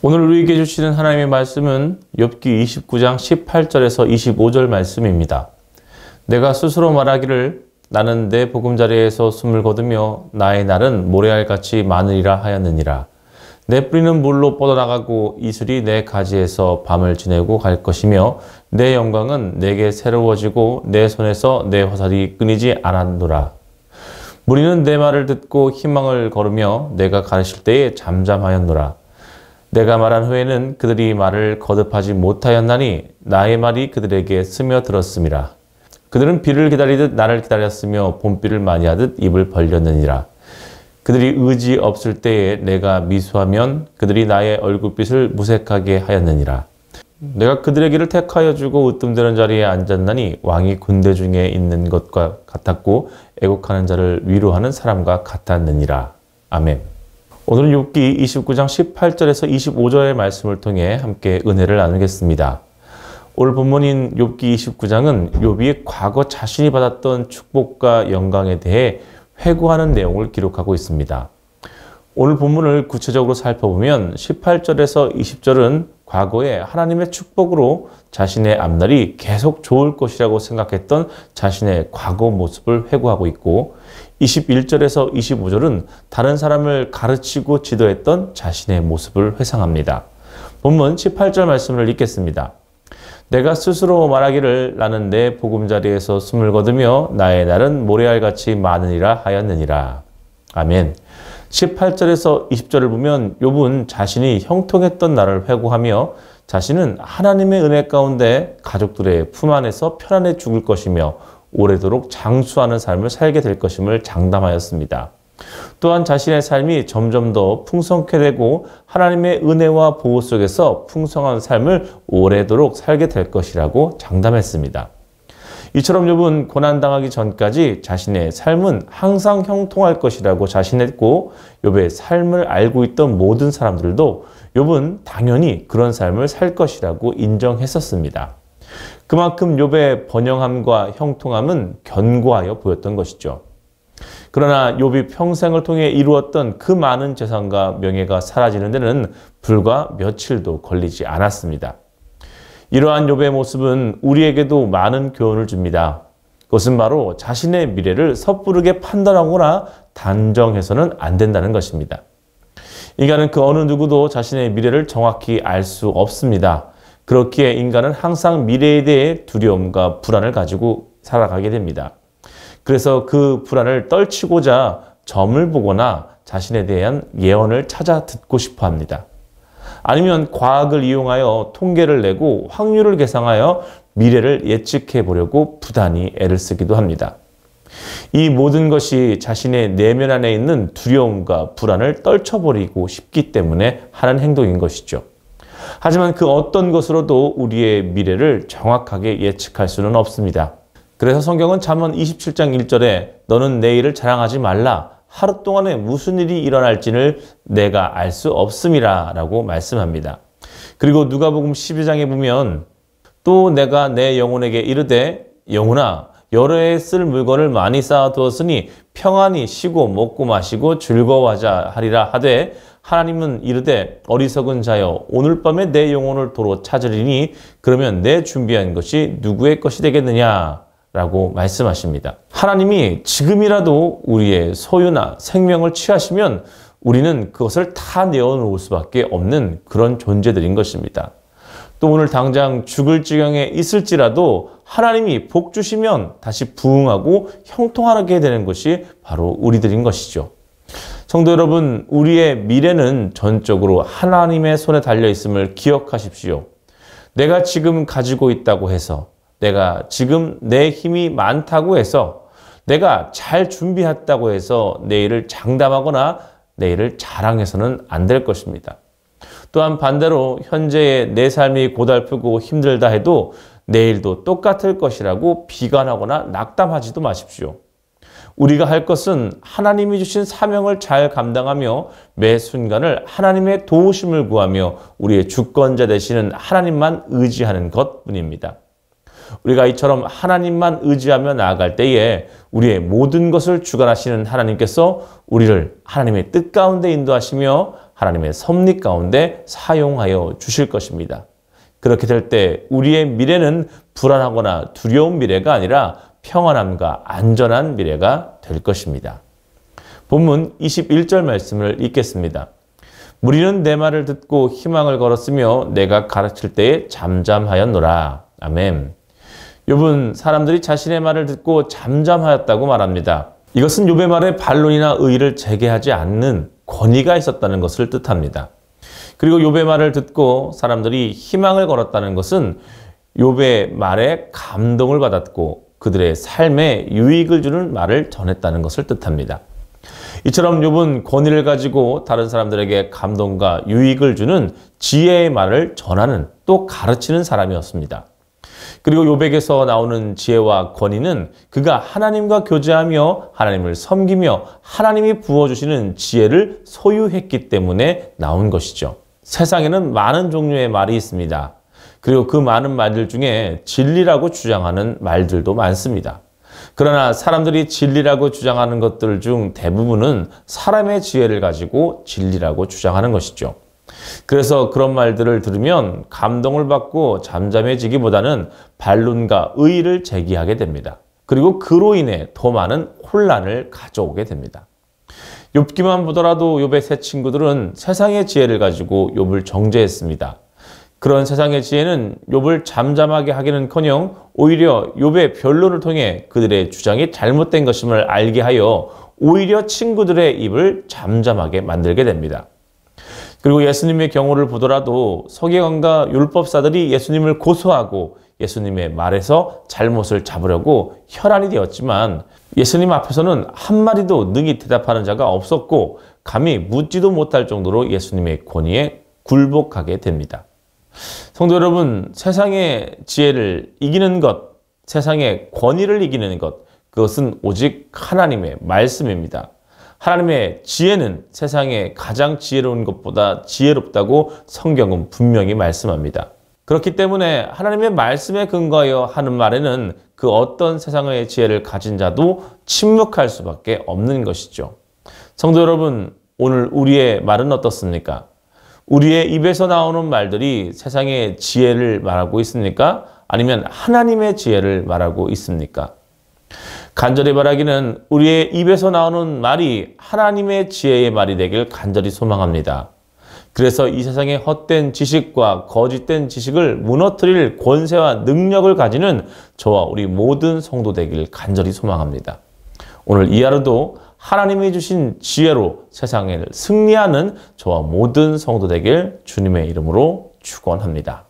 오늘 우리에게 주시는 하나님의 말씀은 욥기 29장 18절에서 25절 말씀입니다. 내가 스스로 말하기를 나는 내 보금자리에서 숨을 거두며 나의 날은 모래알같이 많으리라 하였느니라. 내 뿌리는 물로 뻗어나가고 이슬이 내 가지에서 밤을 지내고 갈 것이며 내 영광은 내게 새로워지고 내 손에서 내 화살이 끊이지 않았노라. 무리는 내 말을 듣고 희망을 걸으며 내가 가르칠 때에 잠잠하였노라. 내가 말한 후에는 그들이 말을 거듭하지 못하였나니 나의 말이 그들에게 스며들었음이라. 그들은 비를 기다리듯 나를 기다렸으며 봄비를 맞이하듯 입을 벌렸느니라. 그들이 의지 없을 때에 내가 미수하면 그들이 나의 얼굴빛을 무색하게 하였느니라. 내가 그들의 길을 택하여 주고 으뜸되는 자리에 앉았나니 왕이 군대 중에 있는 것과 같았고 애국하는 자를 위로하는 사람과 같았느니라. 아멘. 오늘은 욥기 29장 18절에서 25절의 말씀을 통해 함께 은혜를 나누겠습니다. 오늘 본문인 욥기 29장은 욥이 과거 자신이 받았던 축복과 영광에 대해 회고하는 내용을 기록하고 있습니다. 오늘 본문을 구체적으로 살펴보면 18절에서 20절은 과거에 하나님의 축복으로 자신의 앞날이 계속 좋을 것이라고 생각했던 자신의 과거 모습을 회고하고 있고 21절에서 25절은 다른 사람을 가르치고 지도했던 자신의 모습을 회상합니다. 본문 18절 말씀을 읽겠습니다. 내가 스스로 말하기를 나는 내 보금자리에서 숨을 거두며 나의 날은 모래알같이 많으리라 하였느니라. 아멘. 18절에서 20절을 보면 욥은 자신이 형통했던 날을 회고하며 자신은 하나님의 은혜 가운데 가족들의 품 안에서 편안해 죽을 것이며 오래도록 장수하는 삶을 살게 될 것임을 장담하였습니다. 또한 자신의 삶이 점점 더 풍성케 되고 하나님의 은혜와 보호 속에서 풍성한 삶을 오래도록 살게 될 것이라고 장담했습니다. 이처럼 욥은 고난당하기 전까지 자신의 삶은 항상 형통할 것이라고 자신했고 욥의 삶을 알고 있던 모든 사람들도 욥은 당연히 그런 삶을 살 것이라고 인정했었습니다. 그만큼 욥의 번영함과 형통함은 견고하여 보였던 것이죠. 그러나 욥이 평생을 통해 이루었던 그 많은 재산과 명예가 사라지는 데는 불과 며칠도 걸리지 않았습니다. 이러한 욥의 모습은 우리에게도 많은 교훈을 줍니다. 그것은 바로 자신의 미래를 섣부르게 판단하거나 단정해서는 안 된다는 것입니다. 인간은 그 어느 누구도 자신의 미래를 정확히 알 수 없습니다. 그렇기에 인간은 항상 미래에 대해 두려움과 불안을 가지고 살아가게 됩니다. 그래서 그 불안을 떨치고자 점을 보거나 자신에 대한 예언을 찾아 듣고 싶어 합니다. 아니면 과학을 이용하여 통계를 내고 확률을 계산하여 미래를 예측해 보려고 부단히 애를 쓰기도 합니다. 이 모든 것이 자신의 내면 안에 있는 두려움과 불안을 떨쳐버리고 싶기 때문에 하는 행동인 것이죠. 하지만 그 어떤 것으로도 우리의 미래를 정확하게 예측할 수는 없습니다. 그래서 성경은 잠언 27장 1절에 너는 내일을 자랑하지 말라. 하루 동안에 무슨 일이 일어날지를 내가 알 수 없음이라 라고 말씀합니다. 그리고 누가복음 12장에 보면 또 내가 내 영혼에게 이르되 영혼아 여러 해 쓸 물건을 많이 쌓아두었으니 평안히 쉬고 먹고 마시고 즐거워하자 하리라 하되 하나님은 이르되 어리석은 자여 오늘 밤에 내 영혼을 도로 찾으리니 그러면 내 준비한 것이 누구의 것이 되겠느냐 라고 말씀하십니다. 하나님이 지금이라도 우리의 소유나 생명을 취하시면 우리는 그것을 다 내어놓을 수밖에 없는 그런 존재들인 것입니다. 또 오늘 당장 죽을 지경에 있을지라도 하나님이 복 주시면 다시 부흥하고 형통하게 되는 것이 바로 우리들인 것이죠. 성도 여러분, 우리의 미래는 전적으로 하나님의 손에 달려 있음을 기억하십시오. 내가 지금 가지고 있다고 해서 내가 지금 내 힘이 많다고 해서 내가 잘 준비했다고 해서 내일을 장담하거나 내일을 자랑해서는 안 될 것입니다. 또한 반대로 현재의 내 삶이 고달프고 힘들다 해도 내일도 똑같을 것이라고 비관하거나 낙담하지도 마십시오. 우리가 할 것은 하나님이 주신 사명을 잘 감당하며 매 순간을 하나님의 도우심을 구하며 우리의 주권자 되시는 하나님만 의지하는 것뿐입니다. 우리가 이처럼 하나님만 의지하며 나아갈 때에 우리의 모든 것을 주관하시는 하나님께서 우리를 하나님의 뜻 가운데 인도하시며 하나님의 섭리 가운데 사용하여 주실 것입니다. 그렇게 될 때 우리의 미래는 불안하거나 두려운 미래가 아니라 평안함과 안전한 미래가 될 것입니다. 본문 21절 말씀을 읽겠습니다. 무리는 내 말을 듣고 희망을 걸었으며 내가 가르칠 때에 잠잠하였노라. 아멘. 욥은 사람들이 자신의 말을 듣고 잠잠하였다고 말합니다. 이것은 욥의 말에 반론이나 의의를 제기하지 않는 권위가 있었다는 것을 뜻합니다. 그리고 욥의 말을 듣고 사람들이 희망을 걸었다는 것은 욥의 말에 감동을 받았고 그들의 삶에 유익을 주는 말을 전했다는 것을 뜻합니다. 이처럼 욥은 권위를 가지고 다른 사람들에게 감동과 유익을 주는 지혜의 말을 전하는 또 가르치는 사람이었습니다. 그리고 욥에게서 나오는 지혜와 권위는 그가 하나님과 교제하며 하나님을 섬기며 하나님이 부어주시는 지혜를 소유했기 때문에 나온 것이죠. 세상에는 많은 종류의 말이 있습니다. 그리고 그 많은 말들 중에 진리라고 주장하는 말들도 많습니다. 그러나 사람들이 진리라고 주장하는 것들 중 대부분은 사람의 지혜를 가지고 진리라고 주장하는 것이죠. 그래서 그런 말들을 들으면 감동을 받고 잠잠해지기보다는 반론과 의의를 제기하게 됩니다. 그리고 그로 인해 더 많은 혼란을 가져오게 됩니다. 욥기만 보더라도 욥의 세 친구들은 세상의 지혜를 가지고 욥을 정죄했습니다. 그런 세상의 지혜는 욥을 잠잠하게 하기는커녕 오히려 욥의 변론을 통해 그들의 주장이 잘못된 것임을 알게 하여 오히려 친구들의 입을 잠잠하게 만들게 됩니다. 그리고 예수님의 경우를 보더라도 서기관과 율법사들이 예수님을 고소하고 예수님의 말에서 잘못을 잡으려고 혈안이 되었지만 예수님 앞에서는 한마디도 능히 대답하는 자가 없었고 감히 묻지도 못할 정도로 예수님의 권위에 굴복하게 됩니다. 성도 여러분, 세상의 지혜를 이기는 것, 세상의 권위를 이기는 것, 그것은 오직 하나님의 말씀입니다. 하나님의 지혜는 세상에 가장 지혜로운 것보다 지혜롭다고 성경은 분명히 말씀합니다. 그렇기 때문에 하나님의 말씀에 근거하여 하는 말에는 그 어떤 세상의 지혜를 가진 자도 침묵할 수밖에 없는 것이죠. 성도 여러분, 오늘 우리의 말은 어떻습니까? 우리의 입에서 나오는 말들이 세상의 지혜를 말하고 있습니까? 아니면 하나님의 지혜를 말하고 있습니까? 간절히 바라기는 우리의 입에서 나오는 말이 하나님의 지혜의 말이 되길 간절히 소망합니다. 그래서 이 세상의 헛된 지식과 거짓된 지식을 무너뜨릴 권세와 능력을 가지는 저와 우리 모든 성도 되길 간절히 소망합니다. 오늘 이 하루도 하나님이 주신 지혜로 세상을 승리하는 저와 모든 성도 되길 주님의 이름으로 축원합니다.